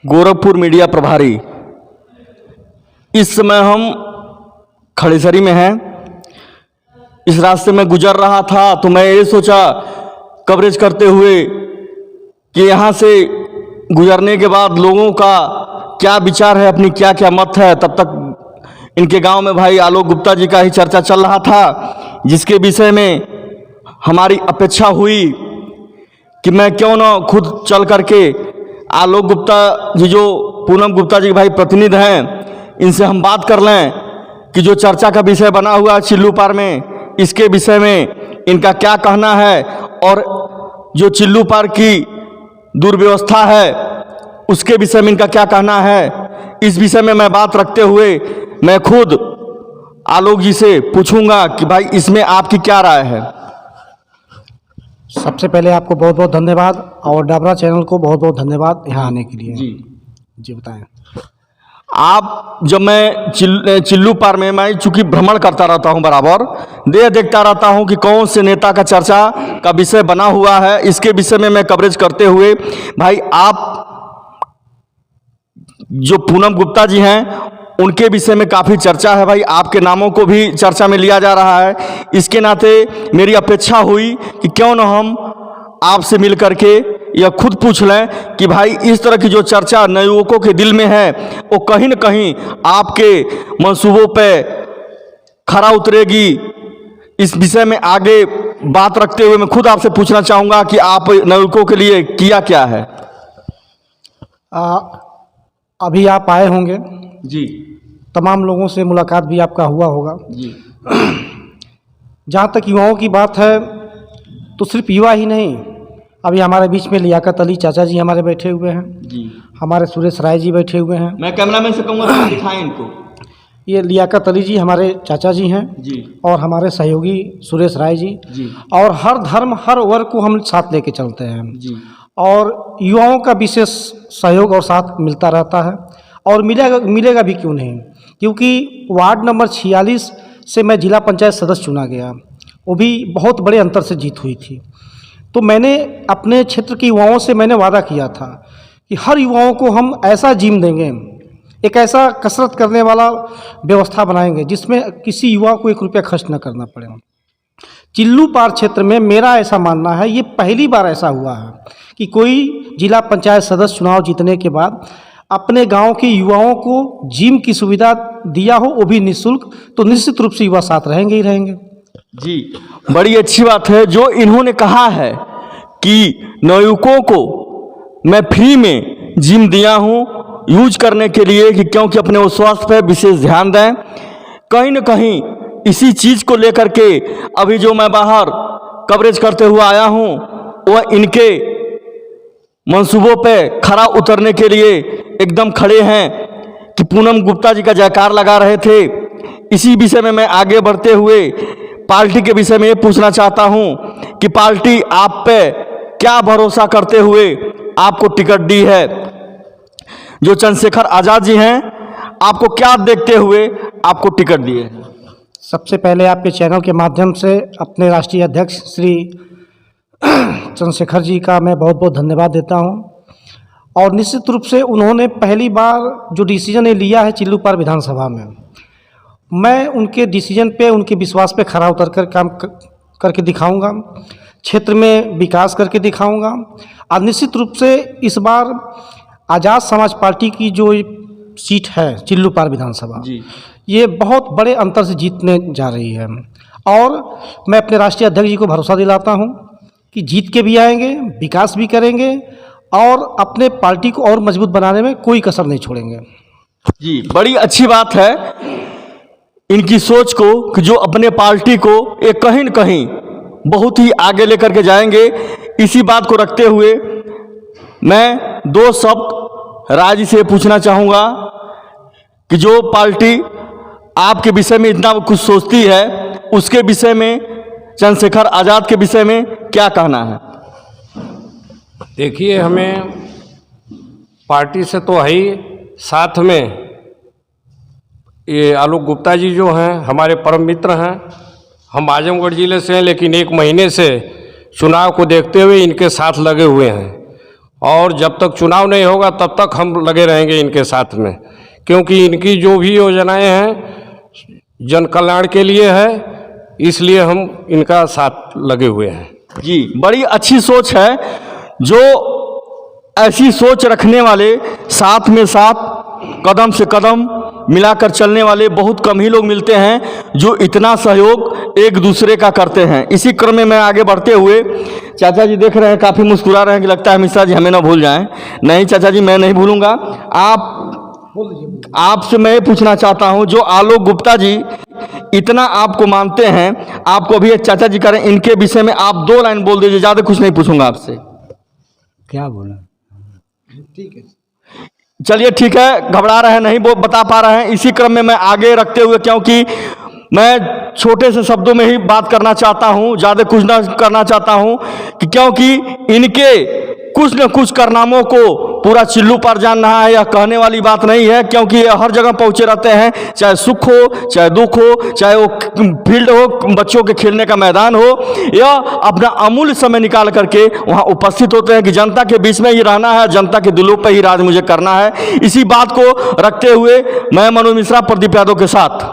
Gorakhpur media प्रभारी। इस समय हम खड़ेसरी में हैं। इस रास्ते में गुजर रहा था तो मैं ये सोचा कवरेज करते हुए कि यहाँ से गुजरने के बाद लोगों का क्या विचार है, अपनी क्या क्या मत है। तब तक इनके गांव में भाई आलोक गुप्ता जी का ही चर्चा चल रहा था, जिसके विषय में हमारी अपेक्षा हुई कि मैं क्यों ना खुद चल करके आलोक गुप्ता जी जो पूनम गुप्ता जी के भाई प्रतिनिधि हैं, इनसे हम बात कर लें कि जो चर्चा का विषय बना हुआ है चिल्लू पार में, इसके विषय में इनका क्या कहना है और जो चिल्लू पार की दुर्व्यवस्था है उसके विषय में इनका क्या कहना है। इस विषय में मैं बात रखते हुए मैं खुद आलोक जी से पूछूंगा कि भाई इसमें आपकी क्या राय है। सबसे पहले आपको बहुत बहुत धन्यवाद और डाबरा चैनल को बहुत बहुत धन्यवाद यहाँ आने के लिए। जी बताएं। आप जब मैं चिल्लू पार में मैं चूँकि भ्रमण करता रहता हूं, बराबर देखता रहता हूं कि कौन से नेता का चर्चा का विषय बना हुआ है, इसके विषय में मैं कवरेज करते हुए भाई आप जो पूनम गुप्ता जी हैं उनके विषय में काफ़ी चर्चा है। भाई आपके नामों को भी चर्चा में लिया जा रहा है। इसके नाते मेरी अपेक्षा हुई कि क्यों न हम आपसे मिल करके या खुद पूछ लें कि भाई इस तरह की जो चर्चा नवयुवकों के दिल में है वो कहीं न कहीं आपके मंसूबों पे खरा उतरेगी। इस विषय में आगे बात रखते हुए मैं खुद आपसे पूछना चाहूँगा कि आप नवयुवकों के लिए किया क्या है। अभी आप आए होंगे जी, तमाम लोगों से मुलाकात भी आपका हुआ होगा जी। जहाँ तक युवाओं की बात है तो सिर्फ युवा ही नहीं, अभी हमारे बीच में लियाकत अली चाचा जी हमारे बैठे हुए हैं जी, हमारे सुरेश राय जी बैठे हुए हैं। मैं कैमरामैन से कहूँगा दिखाएं इनको। ये लियाकत अली जी हमारे चाचा जी हैं जी, और हमारे सहयोगी सुरेश राय जी। जी, और हर धर्म हर वर्ग को हम साथ लेके चलते हैं जी, और युवाओं का विशेष सहयोग और साथ मिलता रहता है और मिलेगा भी क्यों नहीं, क्योंकि वार्ड नंबर 46 से मैं जिला पंचायत सदस्य चुना गया, वो भी बहुत बड़े अंतर से जीत हुई थी। तो मैंने अपने क्षेत्र के युवाओं से मैंने वादा किया था कि हर युवाओं को हम ऐसा जिम देंगे, एक ऐसा कसरत करने वाला व्यवस्था बनाएंगे जिसमें किसी युवा को 1 रुपया खर्च न करना पड़े। चिल्लू पार क्षेत्र में मेरा ऐसा मानना है, ये पहली बार ऐसा हुआ है कि कोई जिला पंचायत सदस्य चुनाव जीतने के बाद अपने गांव के युवाओं को जिम की सुविधा दिया हो, वो भी निःशुल्क। तो निश्चित रूप से युवा साथ रहेंगे ही रहेंगे। जी, बड़ी अच्छी बात है जो इन्होंने कहा है कि नवयुवकों को मैं फ्री में जिम दिया हूं यूज करने के लिए कि क्योंकि अपने वो स्वास्थ्य पर विशेष ध्यान दें। कहीं न कहीं इसी चीज़ को लेकर के अभी जो मैं बाहर कवरेज करते हुए आया हूं वह इनके मंसूबों पे खरा उतरने के लिए एकदम खड़े हैं कि पूनम गुप्ता जी का जयकार लगा रहे थे। इसी विषय में मैं आगे बढ़ते हुए पार्टी के विषय में ये पूछना चाहता हूं कि पार्टी आप पे क्या भरोसा करते हुए आपको टिकट दी है। जो चंद्रशेखर आज़ाद जी हैं आपको क्या देखते हुए आपको टिकट दिए। सबसे पहले आपके चैनल के माध्यम से अपने राष्ट्रीय अध्यक्ष श्री चंद्रशेखर जी का मैं बहुत बहुत धन्यवाद देता हूं और निश्चित रूप से उन्होंने पहली बार जो डिसीजन लिया है चिल्लू पार विधानसभा में, मैं उनके डिसीजन पे उनके विश्वास पे खरा उतर कर काम करके दिखाऊंगा, क्षेत्र में विकास करके दिखाऊंगा। और निश्चित रूप से इस बार आज़ाद समाज पार्टी की जो सीट है चिल्लू पार विधानसभा, ये बहुत बड़े अंतर से जीतने जा रही है और मैं अपने राष्ट्रीय अध्यक्ष जी को भरोसा दिलाता हूं कि जीत के भी आएंगे, विकास भी करेंगे और अपने पार्टी को और मजबूत बनाने में कोई कसर नहीं छोड़ेंगे। जी, बड़ी अच्छी बात है इनकी सोच को कि जो अपने पार्टी को एक कहीं न कहीं बहुत ही आगे लेकर के जाएंगे। इसी बात को रखते हुए मैं 2 शब्द राय जी से पूछना चाहूँगा कि जो पार्टी आपके विषय में इतना कुछ सोचती है उसके विषय में चंद्रशेखर आज़ाद के विषय में क्या कहना है। देखिए, हमें पार्टी से तो है ही, साथ में ये आलोक गुप्ता जी जो हैं हमारे परम मित्र हैं। हम आजमगढ़ ज़िले से हैं लेकिन 1 महीने से चुनाव को देखते हुए इनके साथ लगे हुए हैं और जब तक चुनाव नहीं होगा तब तक हम लगे रहेंगे इनके साथ में, क्योंकि इनकी जो भी योजनाएं हैं जन कल्याण के लिए है, इसलिए हम इनका साथ लगे हुए हैं। जी, बड़ी अच्छी सोच है। जो ऐसी सोच रखने वाले, साथ में साथ कदम से कदम मिलाकर चलने वाले बहुत कम ही लोग मिलते हैं जो इतना सहयोग एक दूसरे का करते हैं। इसी क्रम में मैं आगे बढ़ते हुए, चाचा जी देख रहे हैं काफ़ी मुस्कुरा रहे हैं कि लगता है मिश्रा जी हमें ना भूल जाएं। नहीं चाचा जी, मैं नहीं भूलूंगा। आपसे मैं ये पूछना चाहता हूं, जो आलोक गुप्ता जी इतना आपको मानते हैं, आपको अभी एक चाचा जी करें, इनके विषय में आप 2 लाइन बोल दीजिए, ज़्यादा कुछ नहीं पूछूंगा आपसे। क्या बोला? ठीक है, चलिए ठीक है, घबरा रहे हैं, नहीं वो बता पा रहे हैं। इसी क्रम में मैं आगे रखते हुए, क्योंकि मैं छोटे से शब्दों में ही बात करना चाहता हूं, ज़्यादा कुछ ना करना चाहता हूं, कि क्योंकि इनके कुछ न कुछ कारनामों को पूरा चिल्लू पर जान रहा है, यह कहने वाली बात नहीं है, क्योंकि ये हर जगह पहुंचे रहते हैं, चाहे सुख हो चाहे दुख हो, चाहे वो फील्ड हो, बच्चों के खेलने का मैदान हो, या अपना अमूल्य समय निकाल करके वहां उपस्थित होते हैं कि जनता के बीच में ही रहना है, जनता के दिलों पर ही राज मुझे करना है। इसी बात को रखते हुए मैं मनोज मिश्रा प्रदीप यादव के साथ